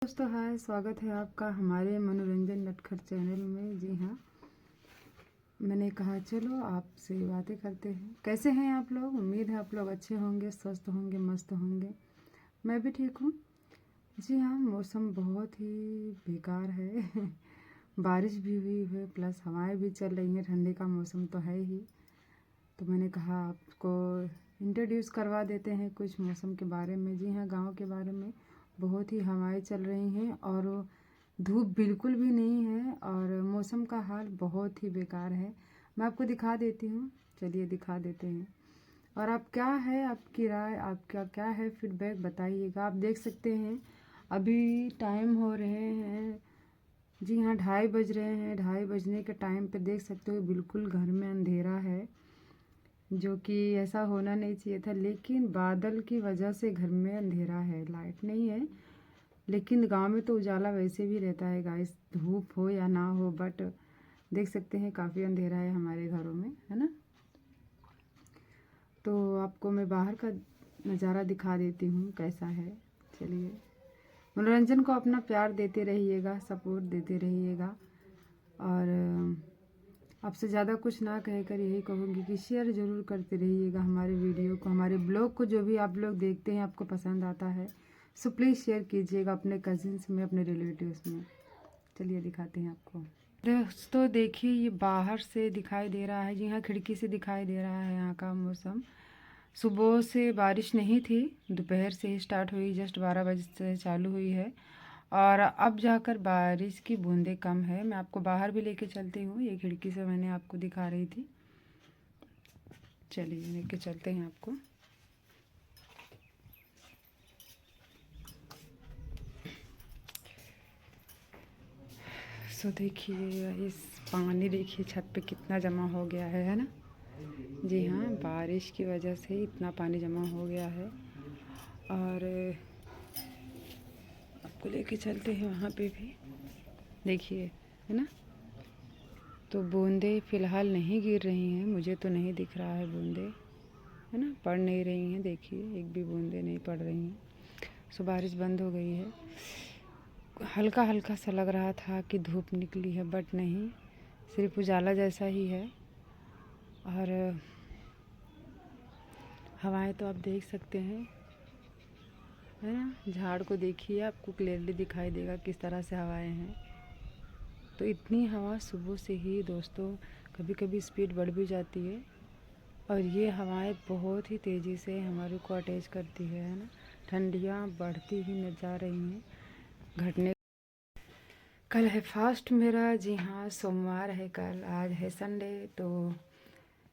दोस्तों, हाय। स्वागत है आपका हमारे मनोरंजन नटखट चैनल में। जी हाँ, मैंने कहा चलो आपसे बातें करते हैं। कैसे हैं आप लोग? उम्मीद है आप लोग अच्छे होंगे, स्वस्थ होंगे, मस्त होंगे। मैं भी ठीक हूँ। जी हाँ, मौसम बहुत ही बेकार है बारिश भी हुई है, प्लस हवाएं भी चल रही हैं। ठंडी का मौसम तो है ही। तो मैंने कहा आपको इंट्रोड्यूस करवा देते हैं कुछ मौसम के बारे में। जी हाँ, गाँव के बारे में। बहुत ही हवाएं चल रही हैं और धूप बिल्कुल भी नहीं है और मौसम का हाल बहुत ही बेकार है। मैं आपको दिखा देती हूँ, चलिए दिखा देते हैं। और आप क्या है, आपकी राय, आपका क्या है फीडबैक बताइएगा। आप देख सकते हैं अभी टाइम हो रहे हैं, जी हाँ 2:30 बज रहे हैं। 2:30 बजने के टाइम पे देख सकते हो बिल्कुल घर में अंधेरा है, जो कि ऐसा होना नहीं चाहिए था। लेकिन बादल की वजह से घर में अंधेरा है, लाइट नहीं है। लेकिन गांव में तो उजाला वैसे भी रहता है गाइस, धूप हो या ना हो। बट देख सकते हैं काफ़ी अंधेरा है हमारे घरों में, है ना। तो आपको मैं बाहर का नज़ारा दिखा देती हूँ कैसा है। चलिए, मनोरंजन को अपना प्यार देते रहिएगा, सपोर्ट देते रहिएगा। और आपसे ज़्यादा कुछ ना कह कर यही कहूँगी कि शेयर ज़रूर करते रहिएगा हमारे वीडियो को, हमारे ब्लॉग को। जो भी आप लोग देखते हैं आपको पसंद आता है, सो प्लीज़ शेयर कीजिएगा अपने कजिन्स में, अपने रिलेटिव्स में। चलिए दिखाते हैं आपको। दोस्तों देखिए, ये बाहर से दिखाई दे रहा है, जी हाँ खिड़की से दिखाई दे रहा है यहाँ का मौसम। सुबह से बारिश नहीं थी, दोपहर से ही स्टार्ट हुई, जस्ट 12 बजे से चालू हुई है। और अब जाकर बारिश की बूंदें कम है। मैं आपको बाहर भी लेके चलती हूँ, ये खिड़की से मैंने आपको दिखा रही थी। चलिए लेके चलते हैं आपको। सो देखिए, इस पानी देखिए छत पे कितना जमा हो गया है ना। जी हाँ, बारिश की वजह से इतना पानी जमा हो गया है। और आपको लेके चलते हैं वहाँ पे भी, देखिए, है ना। तो बूंदें फ़िलहाल नहीं गिर रही हैं, मुझे तो नहीं दिख रहा है बूंदें, है ना, पड़ नहीं रही हैं। देखिए एक भी बूंदें नहीं पड़ रही हैं। सो बारिश बंद हो गई है। हल्का हल्का सा लग रहा था कि धूप निकली है, बट नहीं, सिर्फ उजाला जैसा ही है। और हवाएं तो आप देख सकते हैं, है ना। झाड़ को देखिए, आपको क्लियरली दिखाई देगा किस तरह से हवाएं हैं। तो इतनी हवा सुबह से ही दोस्तों, कभी कभी स्पीड बढ़ भी जाती है। और ये हवाएं बहुत ही तेज़ी से हमारे को अटैच करती है ना। ठंडियाँ बढ़ती ही न जा रही हैं, घटने। कल है फास्ट मेरा, जी हाँ सोमवार है कल, आज है संडे। तो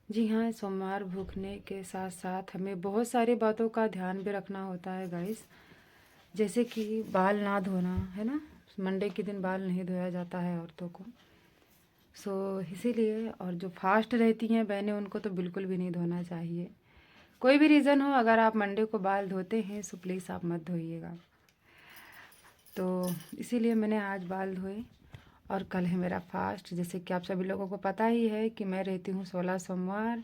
जी हाँ, सोमवार भूखने के साथ साथ हमें बहुत सारी बातों का ध्यान भी रखना होता है गाइस। जैसे कि बाल ना धोना, है ना। मंडे के दिन बाल नहीं धोया जाता है औरतों को। सो इसीलिए, और जो फास्ट रहती हैं बहनें, उनको तो बिल्कुल भी नहीं धोना चाहिए। कोई भी रीज़न हो, अगर आप मंडे को बाल धोते हैं सो प्लीज़ आप मत धोइएगा। तो इसीलिए मैंने आज बाल धोए। और कल है मेरा फास्ट, जैसे कि आप सभी लोगों को पता ही है कि मैं रहती हूँ 16 सोमवार।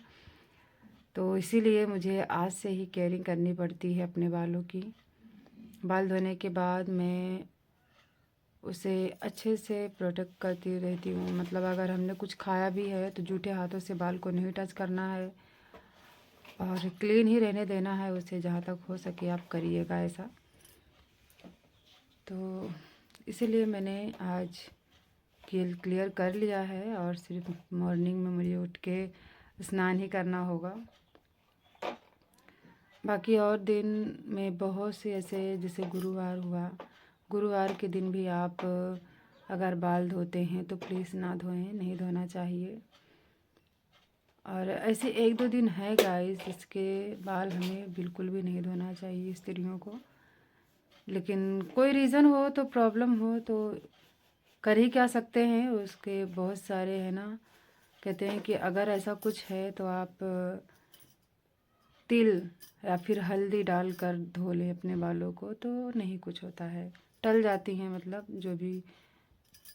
तो इसीलिए मुझे आज से ही केयरिंग करनी पड़ती है अपने बालों की। बाल धोने के बाद मैं उसे अच्छे से प्रोटेक्ट करती रहती हूँ। मतलब अगर हमने कुछ खाया भी है तो जूठे हाथों से बाल को नहीं टच करना है और क्लीन ही रहने देना है उसे। जहाँ तक हो सके आप करिएगा ऐसा। तो इसीलिए मैंने आज क्लियर कर लिया है। और सिर्फ मॉर्निंग में मुझे उठ के स्नान ही करना होगा। बाकी और दिन में बहुत से ऐसे, जैसे गुरुवार हुआ, गुरुवार के दिन भी आप अगर बाल धोते हैं तो प्लीज़ ना धोएं, नहीं धोना चाहिए। और ऐसे 1-2 दिन है गाइस जिसके बाल हमें बिल्कुल भी नहीं धोना चाहिए, स्त्रियों को। लेकिन कोई रीज़न हो तो, प्रॉब्लम हो तो कर ही क्या सकते हैं। उसके बहुत सारे, है ना, कहते हैं कि अगर ऐसा कुछ है तो आप तिल या फिर हल्दी डालकर धो लें अपने बालों को, तो नहीं कुछ होता है, टल जाती हैं। मतलब जो भी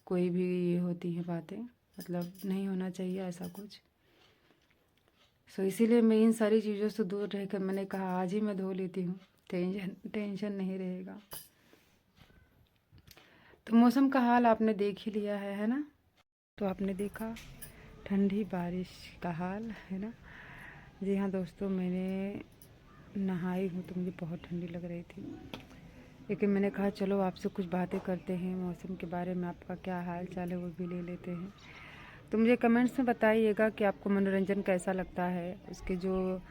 कोई भी ये होती हैं बातें, मतलब नहीं होना चाहिए ऐसा कुछ। सो इसीलिए मैं इन सारी चीज़ों से दूर रहकर मैंने कहा आज ही मैं धो लेती हूँ, टेंशन नहीं रहेगा। तो मौसम का हाल आपने देख ही लिया है ना। तो आपने देखा ठंडी बारिश का हाल है ना। जी हाँ दोस्तों, मैंने नहाई हूँ तो मुझे बहुत ठंडी लग रही थी, लेकिन मैंने कहा चलो आपसे कुछ बातें करते हैं, मौसम के बारे में आपका क्या हाल चाल है वो भी ले लेते हैं। तो मुझे कमेंट्स में बताइएगा कि आपको मनोरंजन कैसा लगता है। उसके जो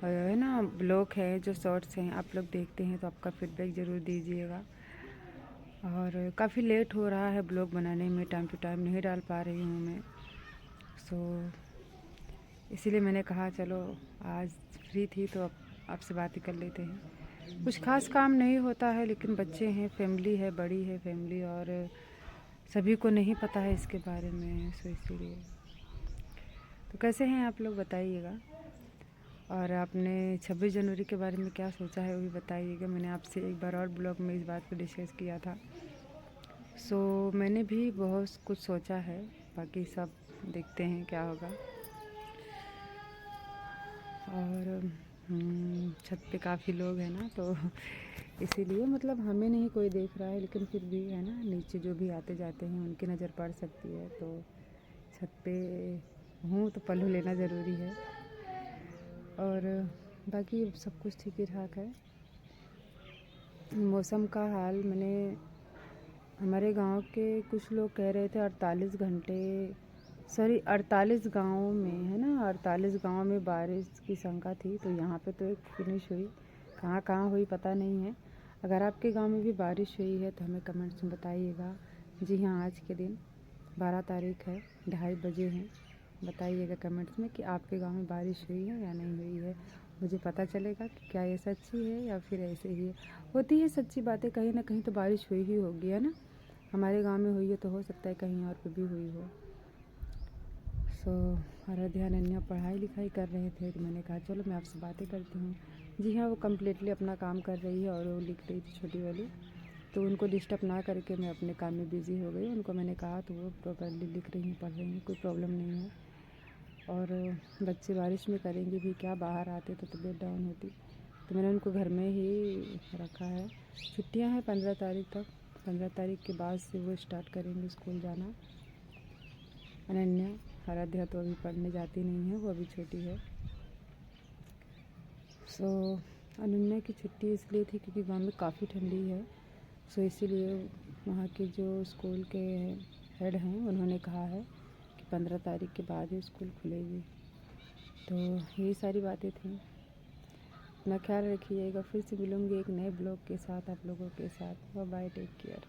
है ना ब्लॉग है, जो शॉर्ट्स हैं आप लोग देखते हैं तो आपका फीडबैक ज़रूर दीजिएगा। और काफ़ी लेट हो रहा है ब्लॉग बनाने में, टाइम टू टाइम नहीं डाल पा रही हूँ मैं। इसीलिए मैंने कहा चलो आज फ्री थी तो अब आपसे बात ही कर लेते हैं। कुछ खास काम नहीं होता है, लेकिन बच्चे हैं, फैमिली है, बड़ी है फैमिली, और सभी को नहीं पता है इसके बारे में, सो इसीलिए। तो कैसे हैं आप लोग बताइएगा। और आपने 26 जनवरी के बारे में क्या सोचा है वो भी बताइएगा। मैंने आपसे एक बार और ब्लॉग में इस बात पर डिस्कस किया था। मैंने भी बहुत कुछ सोचा है, बाकी सब देखते हैं क्या होगा। और छत पे काफ़ी लोग हैं ना, तो इसीलिए मतलब हमें नहीं कोई देख रहा है, लेकिन फिर भी है ना नीचे जो भी आते जाते हैं उनकी नज़र पड़ सकती है। तो छत पे हूँ तो पल्लू लेना ज़रूरी है। और बाकी सब कुछ ठीक ही ठाक है। मौसम का हाल मैंने हमारे गांव के कुछ लोग कह रहे थे 48 गांवों में है ना, 48 गांव में बारिश की शंका थी। तो यहाँ पे तो एक फिनिश हुई, कहाँ कहाँ हुई पता नहीं है। अगर आपके गांव में भी बारिश हुई है तो हमें कमेंट्स में बताइएगा। जी हाँ, आज के दिन 12 तारीख है, 2:30 बजे हैं। बताइएगा कमेंट्स में कि आपके गांव में बारिश हुई है या नहीं हुई है। मुझे पता चलेगा कि क्या ये सच्ची है या फिर ऐसे ही है। होती है सच्ची बातें, कहीं ना कहीं तो बारिश हुई ही होगी है ना। हमारे गांव में हुई है तो हो सकता है कहीं और पे भी हुई हो। आराध्या अनन्या पढ़ाई लिखाई कर रहे थे, तो मैंने कहा चलो मैं आपसे बातें करती हूँ। जी हाँ, वो कम्प्लीटली अपना काम कर रही है और वो लिख रही थी छोटी वाली, तो उनको डिस्टर्ब ना करके मैं अपने काम में बिज़ी हो गई। उनको मैंने कहा तो वो प्रॉपरली लिख रही हैं, पढ़ रही हैं, कोई प्रॉब्लम नहीं है। और बच्चे बारिश में करेंगे भी क्या, बाहर आते तो तबीयत डाउन होती। तो मैंने उनको घर में ही रखा है। छुट्टियां हैं 15 तारीख तक, 15 तारीख के बाद से वो स्टार्ट करेंगे स्कूल जाना। अनन्या, आराध्या तो अभी पढ़ने जाती नहीं है, वो अभी छोटी है। अनन्या की छुट्टी इसलिए थी क्योंकि गांव में काफ़ी ठंडी है। इसीलिए वहाँ के जो स्कूल के हेड हैं उन्होंने कहा है कि 15 तारीख के बाद ही स्कूल खुलेगी। तो यही सारी बातें थी। अपना ख्याल रखिएगा। फिर से मिलूँगी एक नए ब्लॉग के साथ आप लोगों के साथ। Bye bye, take care.